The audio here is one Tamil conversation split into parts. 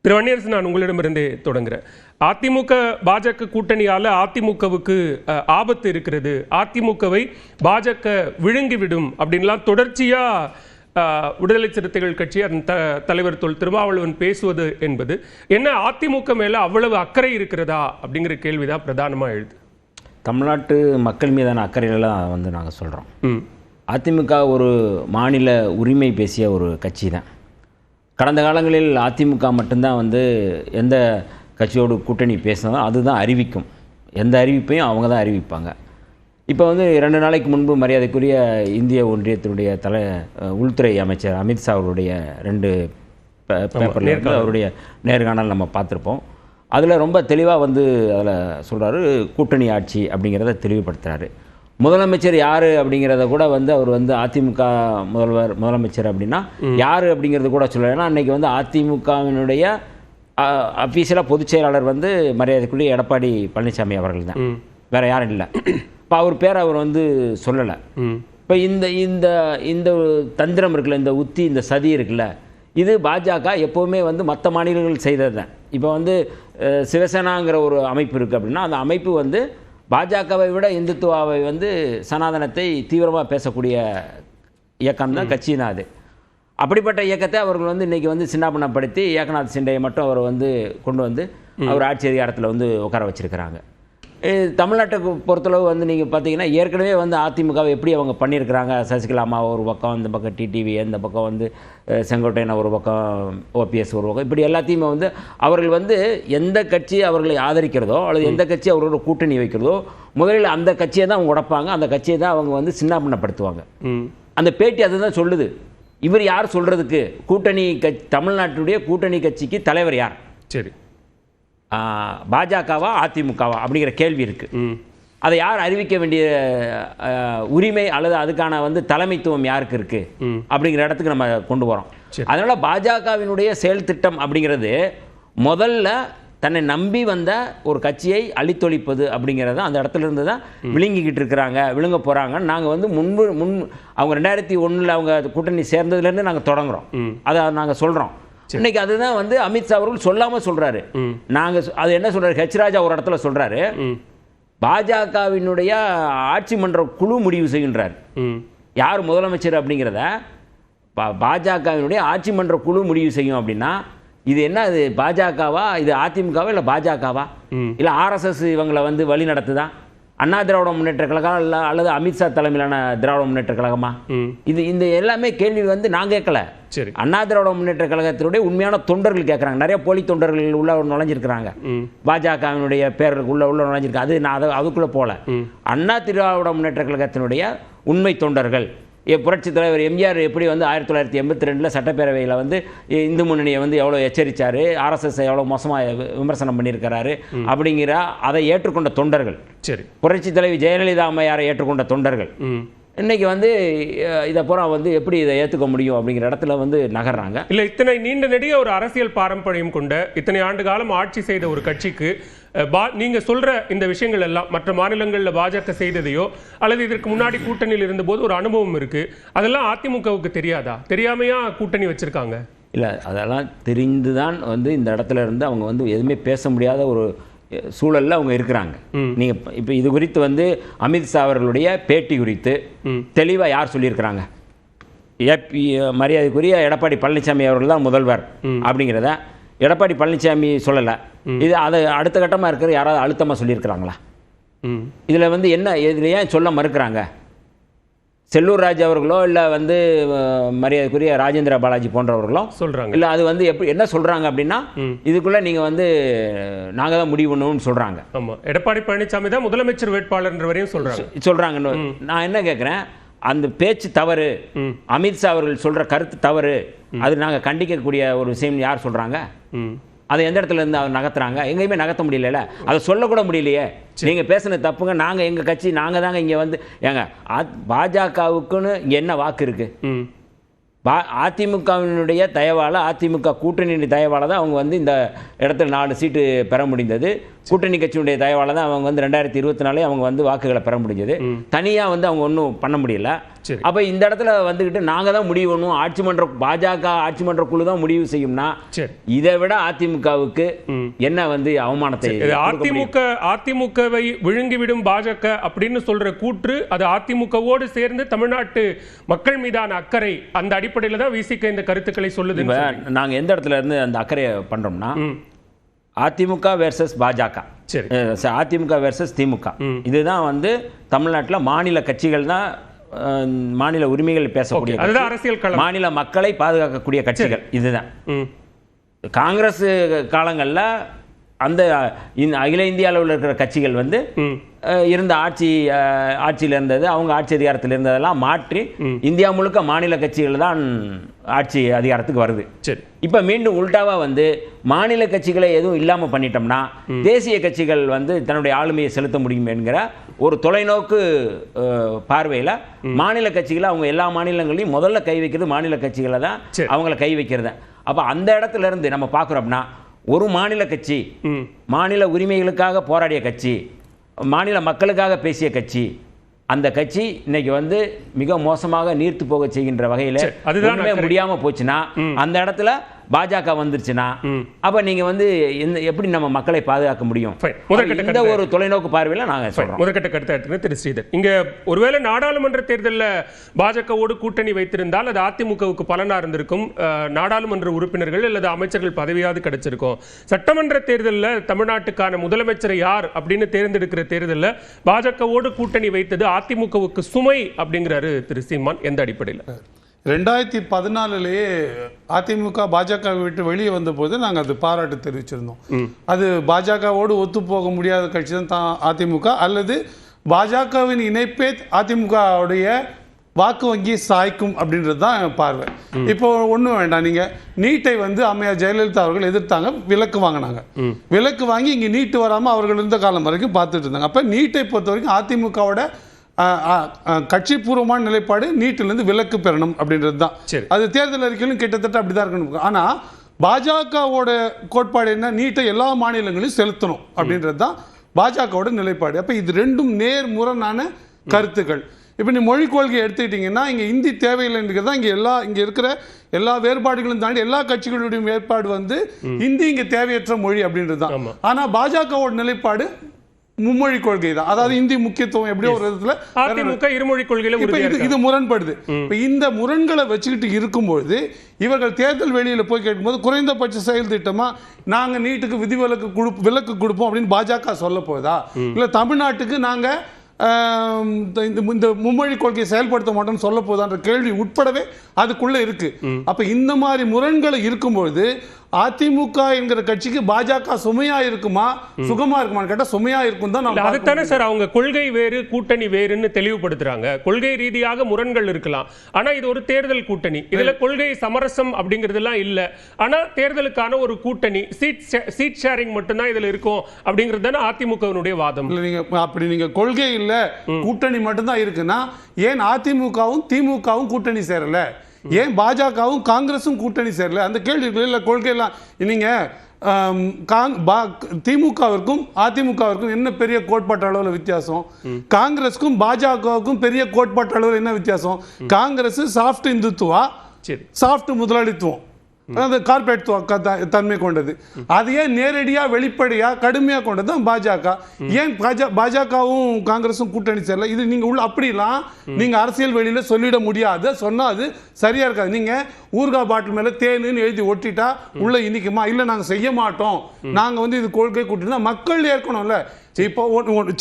திரு வன்னியரசு, நான் உங்களிடமிருந்தே தொடங்குறேன். அதிமுக பாஜக கூட்டணியால அதிமுகவுக்கு ஆபத்து இருக்கிறது, அதிமுகவை பாஜக விழுங்கிவிடும் அப்படின்லாம் தொடர்ச்சியா விடுதலை சிறுத்தைகள் கட்சி அதன் தலைவர் திருமாவளவன் பேசுவது என்பது என்ன, அதிமுக மேல அவ்வளவு அக்கறை இருக்கிறதா அப்படிங்கிற கேள்விதான் பிரதானமா எழுது. தமிழ்நாட்டு மக்கள் மீதான அக்கறையெல்லாம் நாங்கள் சொல்கிறோம். அதிமுக ஒரு மாநில உரிமை பேசிய ஒரு கட்சி தான். கடந்த காலங்களில் அதிமுக மட்டும்தான் எந்த கட்சியோடு கூட்டணி பேசினதோ அதுதான் அறிவிக்கும், எந்த அறிவிப்பையும் அவங்க தான் அறிவிப்பாங்க. இப்போ 2 நாளைக்கு முன்பு மரியாதைக்குரிய இந்திய ஒன்றியத்தினுடைய உள்துறை அமைச்சர் அமித்ஷா அவருடைய 2 பேப்பரில் அவருடைய நேர்காணல் நம்ம பார்த்துருப்போம். அதில் ரொம்ப தெளிவாக அதில் சொல்கிறாரு, கூட்டணி ஆட்சி அப்படிங்கிறத தெளிவுபடுத்துகிறாரு. முதலமைச்சர் யார் அப்படிங்கிறத கூட அவர் அதிமுக முதலமைச்சர் அப்படின்னா யார் அப்படிங்கிறது கூட சொல்லலை. ஏன்னா அன்றைக்கி அதிமுகவினுடைய அஃபீஷியலாக பொதுச் செயலாளர் மரியாதைக்குரிய எடப்பாடி பழனிசாமி அவர்கள் தான், வேறு யாரும் இல்லை. இப்போ அவர் பேர் அவர் சொல்லலை. இப்போ இந்த இந்த தந்திரம் இருக்குல்ல, இந்த உத்தி, இந்த சதி இருக்குல்ல, இது பாஜக எப்போவுமே மற்ற மாநிலங்கள் செய்தது தான். இப்போ சிவசேனாங்கிற ஒரு அமைப்பு இருக்குது அப்படின்னா அந்த அமைப்பு பாஜகவை விட இந்துத்துவாவை சனாதனத்தை தீவிரமாக பேசக்கூடிய இயக்கம் தான், கட்சி தான் அது. அப்படிப்பட்ட இயக்கத்தை அவர்கள் இன்றைக்கி சின்னாபனப்படுத்தி ஏக்நாத் சிண்டேயை மட்டும் அவர் கொண்டு அவர் ஆட்சி அதிகாரத்தில் உட்கார வச்சுருக்கிறாங்க. தமிழ்நாட்டை பொறுத்தளவு நீங்கள் பார்த்தீங்கன்னா ஏற்கனவே அதிமுகவை எப்படி அவங்க பண்ணியிருக்கிறாங்க. சசிகலா அம்மா ஒரு பக்கம், இந்த பக்கம் டிடிவி, இந்த பக்கம் செங்கோட்டையன் ஒரு பக்கம், ஓபிஎஸ் ஒரு பக்கம், இப்படி எல்லாத்தையுமே அவர்கள் எந்த கட்சி அவர்களை ஆதரிக்கிறதோ அல்லது எந்த கட்சி அவர்களோட கூட்டணி வைக்கிறதோ முதலில் அந்த கட்சியை தான் அவங்க உடைப்பாங்க, அந்த கட்சியை தான் அவங்க சின்னாபனப்படுத்துவாங்க. அந்த பேட்டி அதுதான் சொல்லுது. இவர் யார் சொல்கிறதுக்கு? கூட்டணி தமிழ்நாட்டுடைய கூட்டணி கட்சிக்கு தலைவர் யார்? சரி, பாஜகவா அதிமுகவா அப்படிங்கிற கேள்வி இருக்குது. அதை யார் அறிவிக்க வேண்டிய உரிமை அல்லது அதுக்கான தலைமைத்துவம் யாருக்கு இருக்குது அப்படிங்கிற இடத்துக்கு நம்ம கொண்டு வரோம். அதனால் பாஜகவினுடைய செயல் திட்டம் அப்படிங்கிறது முதல்ல தன்னை நம்பி வந்த ஒரு கட்சியை அழித்தொழிப்பது அப்படிங்கிறது அந்த இடத்துல இருந்து தான் விழுங்கிக்கிட்டு இருக்கிறாங்க, விழுங்க போகிறாங்க. நாங்கள் அவங்க 2001 அவங்க கூட்டணி சேர்ந்ததுலேருந்து நாங்கள் தொடங்குகிறோம், அதை நாங்கள் சொல்கிறோம். இன்னைக்கு அதுதான் அமித்ஷா அவர்கள் சொல்லாமல் சொல்கிறாரு. நாங்கள் அது என்ன சொல்கிறாரு, ஹெச் ராஜா ஒரு இடத்துல சொல்கிறாரு, பாஜகவினுடைய ஆட்சி மன்ற குழு முடிவு செய்கின்றார் யார் முதலமைச்சர் அப்படிங்கிறத. பாஜகவினுடைய ஆட்சி மன்ற குழு முடிவு செய்யும் அப்படின்னா இது என்ன, அது பாஜகவா, இது அதிமுகவா, இல்லை பாஜகவா, இல்லை ஆர்எஸ்எஸ் இவங்களை வழி நடத்துதா, அண்ணா திராவிட முன்னேற்ற கழகம் இல்லை அல்லது அமித்ஷா தலைமையிலான திராவிட முன்னேற்ற கழகமா? இது இந்த எல்லாமே கேள்வி நான் கேட்கல. அண்ணா திராவிட முன்னேற்ற கழகத்தினுடைய உண்மையான தொண்டர்கள் கேட்குறாங்க. நிறைய போலி தொண்டர்கள் உள்ள நுழைஞ்சிருக்கிறாங்க, பாஜகவினுடைய பேருக்கு உள்ள நுழைஞ்சிருக்காங்க. அது நான் அதுக்குள்ளே போகல. அண்ணா திராவிட முன்னேற்ற கழகத்தினுடைய உண்மை தொண்டர்கள், புரட்சி தலைவர் எம்ஜிஆர் எப்படி 1982 சட்டப்பேரவையில் இந்து முன்னணியை எவ்வளோ எச்சரித்தார், ஆர்எஸ்எஸ் எவ்வளோ மோசமாக விமர்சனம் பண்ணியிருக்கிறாரு அப்படிங்கிற அதை ஏற்றுக்கொண்ட தொண்டர்கள், சரி, புரட்சி தலைவி ஜெயலலிதா அம்மையாரை ஏற்றுக்கொண்ட தொண்டர்கள் இன்னைக்கு இதை பூரா எப்படி இதை ஏற்றுக்க முடியும் அப்படிங்கிற இடத்துல நகர்றாங்க. இல்லை, இத்தனை நீண்ட நெடிய ஒரு அரசியல் பாரம்பரியம் கொண்ட இத்தனை ஆண்டு காலம் ஆட்சி செய்த ஒரு கட்சிக்கு நீங்க சொல்ற இந்த விஷயங்கள் எல்லாம் மற்ற மாநிலங்களில் பாஜக செய்ததையோ அல்லது இதற்கு முன்னாடி கூட்டணியில் இருந்தபோது ஒரு அனுபவம் இருக்கு, அதெல்லாம் அதிமுகவுக்கு தெரியாதா? தெரியாமையா கூட்டணி வச்சிருக்காங்க? இல்லை, அதெல்லாம் தெரிந்துதான் இந்த இடத்துல இருந்து அவங்க எதுவுமே பேச முடியாத ஒரு சூழலில் அவங்க இருக்கிறாங்க. நீங்கள் இப்போ இது குறித்து அமித்ஷா அவர்களுடைய பேட்டி குறித்து தெளிவாக யார் சொல்லியிருக்கிறாங்க? மரியாதைக்குரிய எடப்பாடி பழனிசாமி அவர்கள் தான் முதல்வர் அப்படிங்கிறத எடப்பாடி பழனிசாமி சொல்லலை. இது அதை அடுத்த கட்டமாக இருக்கிற யாராவது அழுத்தமாக சொல்லியிருக்கிறாங்களா? இதில் என்ன, இதில் ஏன் சொல்ல மறுக்கிறாங்க? செல்லூர் ராஜ் அவர்களோ இல்லை மரியாதைக்குரிய ராஜேந்திர பாலாஜி போன்றவர்களோ சொல்கிறாங்க. இல்லை, அது எப்படி என்ன சொல்கிறாங்க அப்படின்னா இதுக்குள்ளே நீங்கள் நாங்கள் தான் முடிவு பண்ணணும்னு சொல்கிறாங்க. ஆமாம், எடப்பாடி பழனிசாமி தான் முதலமைச்சர் வேட்பாளர் வரையும் சொல்கிறாங்கன்னு நான் என்ன கேட்குறேன், அந்த பேச்சு தவறு, அமித்ஷா அவர்கள் சொல்கிற கருத்து தவறு, அது நாங்கள் கண்டிக்கக்கூடிய ஒரு விஷயம் யார் சொல்கிறாங்க? அதை எந்த இடத்துல இருந்து அவர் நகர்த்துறாங்க? எங்கேயுமே நகர்த்த முடியல, அதை சொல்லக்கூட முடியலையே. நீங்கள் பேசுன தப்புங்க, நாங்கள் எங்கள் கட்சி நாங்கள் தாங்க இங்கே ஏங்க பாஜகவுக்குன்னு இங்கே என்ன வாக்கு இருக்குது? அதிமுகவினுடைய தயவால், அதிமுக கூட்டணியுடைய தயவால் தான் அவங்க இந்த இடத்துல 4 சீட்டு பெற முடிந்தது. கூட்டணி கட்சியினுடைய தயவால் தான் அவங்க 2024 அவங்க வாக்குகளை பெற முடிஞ்சது. தனியாக அவங்க ஒன்றும் பண்ண முடியல. அப்ப இந்த இடத்துல வந்துகிட்டு நாங்க தான் முடிவு பண்ணுவோம், பாஜக ஆட்சி மன்ற குழு தான் முடிவு செய்யும்னா இதை விட அதிமுகவுக்கு என்ன அவமானத்தை? அதிமுகவை விழுங்கிவிடும் பாஜக அப்படின்னு சொல்ற கூற்று அது அதிமுகவோடு சேர்ந்து தமிழ்நாட்டு மக்கள் மீதான அக்கறை, அந்த அடிப்படையில் தான் விசிக இந்த கருத்துக்களை சொல்லுது. நாங்க எந்த இடத்துல இருந்து அந்த அக்கறையை பண்றோம்னா, அதிமுக வெர்சஸ் பாஜக, அதிமுக வெர்சஸ் திமுக, இதுதான் தமிழ்நாட்டில் மாநில கட்சிகள் தான், மாநில உரிமைகள் பேசக்கூடிய அரசியல், மாநில மக்களை பாதுகாக்கக்கூடிய கட்சிகள் இதுதான். காங்கிரஸ் காலங்களில் அந்த அகில இந்திய அளவில் இருக்கிற கட்சிகள் இருந்த ஆட்சியில் இருந்தது, அவங்க ஆட்சி அதிகாரத்தில் இருந்ததெல்லாம் மாற்றி இந்தியா முழுக்க மாநில கட்சிகள் தான் ஆட்சி அதிகாரத்துக்கு வருது. இப்ப மீண்டும் உல்டாவா மாநில கட்சிகளை எதுவும் இல்லாம பண்ணிட்டோம்னா தேசிய கட்சிகள் தன்னுடைய ஆளுமையை செலுத்த முடியும் என்கிற ஒரு தொலைநோக்கு பார்வையில மாநில கட்சிகளை அவங்க எல்லா மாநிலங்களையும் முதல்ல கை வைக்கிறது மாநில கட்சிகளை தான் அவங்கள கை வைக்கிறது. அப்ப அந்த இடத்துல இருந்து நம்ம பார்க்குறோம்னா, ஒரு மாநில கட்சி, மாநில உரிமைகளுக்காக போராடிய கட்சி, மாநில மக்களுக்காக பேசிய கட்சி, அந்த கட்சி இன்னைக்கு மிக மோசமாக நீர்த்து போக செய்கின்ற வகையில் முடியாம போச்சுன்னா, அந்த இடத்துல பாஜக வந்துருச்சுன்னா, அப்ப நீங்க எப்படி நம்ம மக்களை பாதுகாக்க முடியும்? இந்த ஒரு தொலைநோக்கு பார்வையில நாங்க சொல்றோம். முதற்கட்ட கருத்து திரு ஸ்ரீதர், இங்க ஒருவேளை நாடாளுமன்ற தேர்தலில் பாஜகவோடு கூட்டணி வைத்திருந்தால் அது அதிமுகவுக்கு பலனா இருந்திருக்கும், நாடாளுமன்ற உறுப்பினர்கள் அல்லது அமைச்சர்கள் பதவியாவது கிடைச்சிருக்கும். சட்டமன்ற தேர்தலில் தமிழ்நாட்டுக்கான முதலமைச்சரை யார் அப்படின்னு தேர்ந்தெடுக்கிற தேர்தலில் பாஜகவோடு கூட்டணி வைத்தது அதிமுகவுக்கு சுமை அப்படிங்கிறாரு திரு சீமான். எந்த அடிப்படையில்? 2014 அதிமுக பாஜக விட்டு வெளியே வந்த போது நாங்கள் அது பாராட்டு தெரிவிச்சிருந்தோம். அது பாஜகவோடு ஒத்து போக முடியாத கட்சி தான் அதிமுக, அல்லது பாஜகவின் இணைப்பே அதிமுகவுடைய வாக்கு வங்கி சாய்க்கும் அப்படின்றது தான் பார்வை. இப்போ ஒன்றும் வேண்டாம், நீங்கள் நீட்டை அம்மையார் ஜெயலலிதா அவர்கள் எதிர்த்தாங்க, விலக்கு வாங்கினாங்க. விலக்கு வாங்கி இங்கே நீட்டு வராமல் அவர்கள் இருந்த காலம் வரைக்கும் பார்த்துட்டு இருந்தாங்க. அப்போ நீட்டை பொறுத்த வரைக்கும் அதிமுகவோட கட்சி பூர்வமான நிலைப்பாடு நீட்டிலிருந்து விலக்கு பெறணும் அப்படின்றது தான். அது தேர்தல் அறிக்கையிலும் கிட்டத்தட்ட அப்படிதான் இருக்கணும். ஆனா பாஜகவோட கோட்பாடு என்ன? நீட்டை எல்லா மாநிலங்களையும் செலுத்தணும் அப்படின்றது தான் பாஜகவோட நிலைப்பாடு. அப்ப இது ரெண்டும் நேர்முரணான கருத்துக்கள். இப்ப நீ மொழிக் கொள்கை எடுத்துக்கிட்டீங்கன்னா, இங்க இந்தி தேவையில்லைன்றது தான் இங்க இருக்கிற எல்லா வேறுபாடுகளும் தாண்டி எல்லா கட்சிகளுடைய ஏற்பாடு இந்தி இங்க தேவையற்ற மொழி அப்படின்றது தான். ஆனா பாஜகவோட நிலைப்பாடு மும்மொழி கொள்கை தான். அதாவது இந்தி முக்கியத்துவம் எப்படியோ ஒரு விதத்துல அதிமுக இருமொழி கொள்கையில இது முரண்படுது. இந்த முரண்களை வச்சுக்கிட்டு இருக்கும்போது இவர்கள் தேர்தல் வெளியில போய் கேட்கும்போது குறைந்தபட்ச செயல் திட்டமா நாங்க நீட்டுக்கு விலக்கு கொடுப்போம் அப்படின்னு பாஜக சொல்ல போதா, இல்ல தமிழ்நாட்டுக்கு நாங்க இந்த மும்மொழி கொள்கையை செயல்படுத்த மாட்டோம்னு சொல்ல போதான்ற கேள்வி உட்படவே அதுக்குள்ள இருக்கு. அப்ப இந்த மாதிரி முரண்களை இருக்கும்போது அதிமுக என்கிற கட்சிக்கு பாஜக சுமையா இருக்குமா சுகமா இருக்குமான்னு கேட்டா சுமையா இருக்கும் தான். அதுதானே சார் அவங்க கொள்கை வேறு கூட்டணி வேறுன்னு தெளிவுபடுத்துறாங்க. கொள்கை ரீதியாக முரண்கள் இருக்கலாம், ஆனா இது ஒரு தேர்தல் கூட்டணி, இதுல கொள்கை சமரசம் அப்படிங்கிறதுலாம் இல்ல. ஆனா தேர்தலுக்கான ஒரு கூட்டணி, சீட் ஷேரிங் மட்டும்தான் இதுல இருக்கும் அப்படிங்கிறது தானே அதிமுகவினுடைய வாதம். அப்படி நீங்க கொள்கை இல்ல கூட்டணி மட்டும்தான் இருக்குன்னா ஏன் அதிமுகவும் திமுகவும் கூட்டணி சேரல? ஏன் பாஜகவும் காங்கிரஸும் கூட்டணி சேரல? அந்த கேள்வி இல்லை. கொள்கையெல்லாம் நீங்க திமுகவிற்கும் அதிமுகவிற்கும் என்ன பெரிய கோட்பாட்டு அளவில் வித்தியாசம்? காங்கிரஸுக்கும் பாஜகவுக்கும் பெரிய கோட்பாட்டு அளவில் என்ன வித்தியாசம்? காங்கிரஸ் சாஃப்ட் இந்துத்துவா, சாஃப்ட் முதலாளித்துவம், கார்பரேட் தன்மை கொண்டது. அதையே நேரடியா வெளிப்படையா கடுமையா கொண்டது பாஜக. ஏன் பாஜகவும் காங்கிரஸும் கூட்டணி சேரல? இது நீங்க உள்ள அப்படிலாம் நீங்க அரசியல் வெளியில சொல்லிட முடியாது, சொன்னா அது சரியா இருக்காது. நீங்க ஊர்கா பாட்டில் மேல தேனுன்னு எழுதி ஒட்டிட்டா உள்ள இனிக்குமா? இல்ல நாங்க செய்ய மாட்டோம், நாங்க இது கொள்கை கூட்டினா மக்கள் ஏற்கணும்ல. இப்போ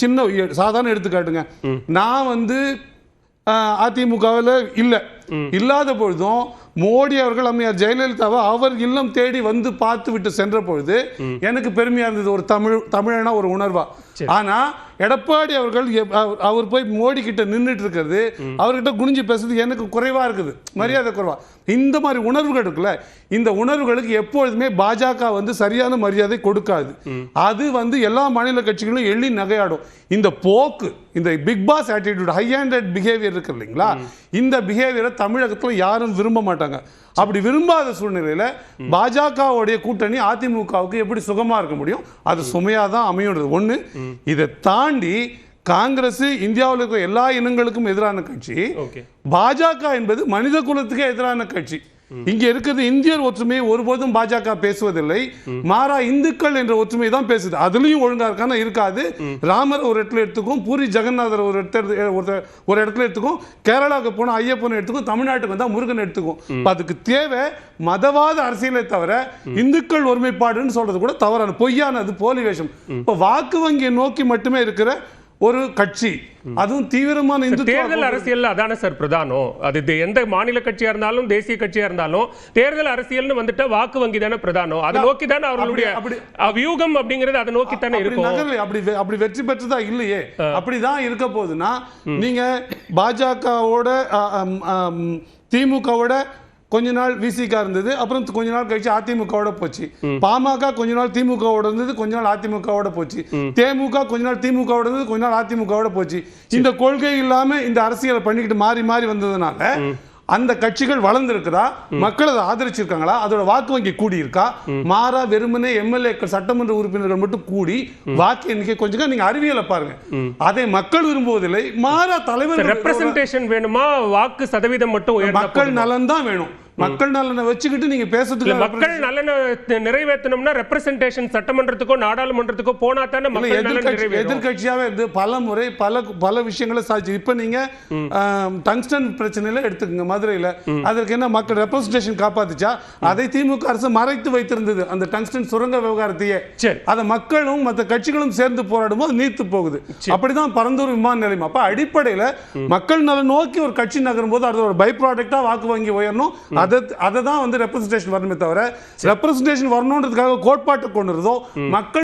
சின்ன சாதாரண எடுத்துக்காட்டுங்க, நான் அதிமுகவில் இல்லாத பொழுதும் மோடி அவர்கள் அம்மையார் ஜெயலலிதாவை அவர் இல்லம் தேடி பார்த்து விட்டு சென்ற பொழுது எனக்கு பெருமையா இருந்தது, ஒரு தமிழனா ஒரு உணர்வா. ஆனா எடப்பாடி அவர்கள் அவர் போய் மோடி கிட்ட நின்றுட்டு இருக்கிறது, அவர்கிட்ட குனிஞ்சு பேசுறது எனக்கு குறைவா இருக்குது, மரியாதை குறைவா. இந்த மாதிரி உணர்வுகள் இருக்குல்ல, இந்த உணர்வுகளுக்கு எப்பொழுதுமே பாஜக சரியான மரியாதை கொடுக்காது. அது எல்லா மாநில கட்சிகளும் எள்ளி நகையாடும். இந்த போக்கு, இந்த big boss attitude, high handed behaviour இருக்கு இல்லைங்களா, இந்த பிஹேவியரை தமிழகத்தில் யாரும் விரும்ப மாட்டாங்க. அப்படி விரும்பாத சூழ்நிலையில பாஜகவுடைய கூட்டணி அதிமுகவுக்கு எப்படி சுகமா இருக்க முடியும்? அது சுமையா தான் அமையும். ஒண்ணு. இதை தாண்டி காங்கிரஸ் இந்தியாவில் இருக்கிற எல்லா இனங்களுக்கும் எதிரான கட்சி. பாஜக என்பது மனித குலத்துக்கே எதிரான கட்சி. இங்க இருக்கிறது இந்தியர் ஒற்றுமையை ஒருபோதும் பாஜக பேசுவதில்லை. மாறா இந்துக்கள் என்ற ஒற்றுமை தான் பேசுது. அதுலயும் ஒழுங்கா இருக்கான இருக்காது. ராமர் ஒரு இடத்துல எடுத்துக்கும், பூரி ஜெகநாதர் ஒரு இடத்துல எடுத்துக்கும், கேரளாவுக்கு போன ஐயப்பன் எடுத்துக்கும், தமிழ்நாட்டுக்கு வந்தா முருகன் எடுத்துக்கும். அதுக்கு தேவை மதவாத அரசியலை தவிர இந்துக்கள் ஒருமைப்பாடுன்னு சொல்றது கூட தவறான பொய்யானது, போலி வேஷம். இப்ப வாக்கு வங்கியை நோக்கி மட்டுமே இருக்கிற ஒரு கட்சி, அதுவும் தீவிரமான இந்து தேர்தல் அரசியல் அதான சார் பிரதானம். அது எந்த மாநில கட்சியா இருந்தாலும் தேசிய கட்சியா இருந்தாலும் தேர்தல் அரசியல்னு வந்துட்டா வாக்கு வங்கி தானே பிரதானம். அதை நோக்கி தானே அவர்களுடைய வியூகம் அப்படிங்கிறது அதை நோக்கி தானே இருக்கும். அப்படி வெற்றி பெற்றதா இல்லையே, அப்படிதான் இருக்க போகுதுன்னா நீங்க பாஜகவோட திமுகவோட கொஞ்ச நாள் விசிகா இருந்தது, அப்புறம் கொஞ்ச நாள் கழிச்சு அதிமுகவோட போச்சு. பாமக கொஞ்ச நாள் திமுகவோட இருந்தது, கொஞ்ச நாள் அதிமுகவோட போச்சு. தேமுக கொஞ்ச நாள் திமுகவோட இருந்தது, கொஞ்ச நாள் அதிமுகவோட போச்சு. இந்த கொள்கை இல்லாம இந்த அரசியலை பண்ணிக்கிட்டு மாறி மாறி வந்ததுனால அந்த கட்சிகள் வளர்ந்துருக்குதா, மக்கள் அதை ஆதரிச்சிருக்காங்களா, அதோட வாக்கு வங்கி கூடி இருக்கா? மாறா வெறுமனே எம்எல்ஏக்கள் சட்டமன்ற உறுப்பினர்கள் மட்டும் கூடி வாக்கு எண்ணிக்கை கொஞ்சம் நீங்க அறிவியலை பாருங்க. அதை மக்கள் விரும்புவதில்லை. மாறா தலைவர் ரெப்ரசன்டேஷன் வேணுமா, வாக்கு சதவீதம் மட்டும் மக்கள் நலன் தான் வேணும். மக்கள் நலனை வச்சுக்கிட்டு நீங்க பேசுறதுக்கு மக்கள் நலனை நிறைவேற்றணும்னா ரெப்ரசன்டேஷன் சட்டமன்றத்துக்கோ நாடாளுமன்றத்துக்கோ போனா தானே மக்கள் நலன் நிறைவேறும். எதிர்கட்சியாவே இருந்து பல முறை பல விஷயங்களை சாதிச்சு. இப்ப நீங்க டங்ஸ்டன் பிரச்சனையில எடுத்துக்கங்க, மதுரையில அதற்கு என்ன மக்கள் ரெப்ரசன்டேஷன் காப்பாத்துச்சா? அதை திமுக அரசு மறைத்து வைத்திருந்தது, அந்த டங்ஸ்டன் சுரங்க விவகாரத்தையே. அதை மக்களும் மற்ற கட்சிகளும் சேர்ந்து போராடும் போது நீத்து போகுது. அப்படிதான் பரந்தூர் விமான நிலையம். அப்ப அடிப்படையில மக்கள் நலன் நோக்கி ஒரு கட்சி நகரும் போது அது ஒரு பை ப்ராடக்டா வாக்கு வங்கி உயரணும். அதை தான் வந்து ரெப்ரசன்டேஷன் வரணுமே தவிர ரெப்ரசன்டேஷன் வரணுன்றதுக்காக கோட்பாட்டை கொண்டு மக்கள்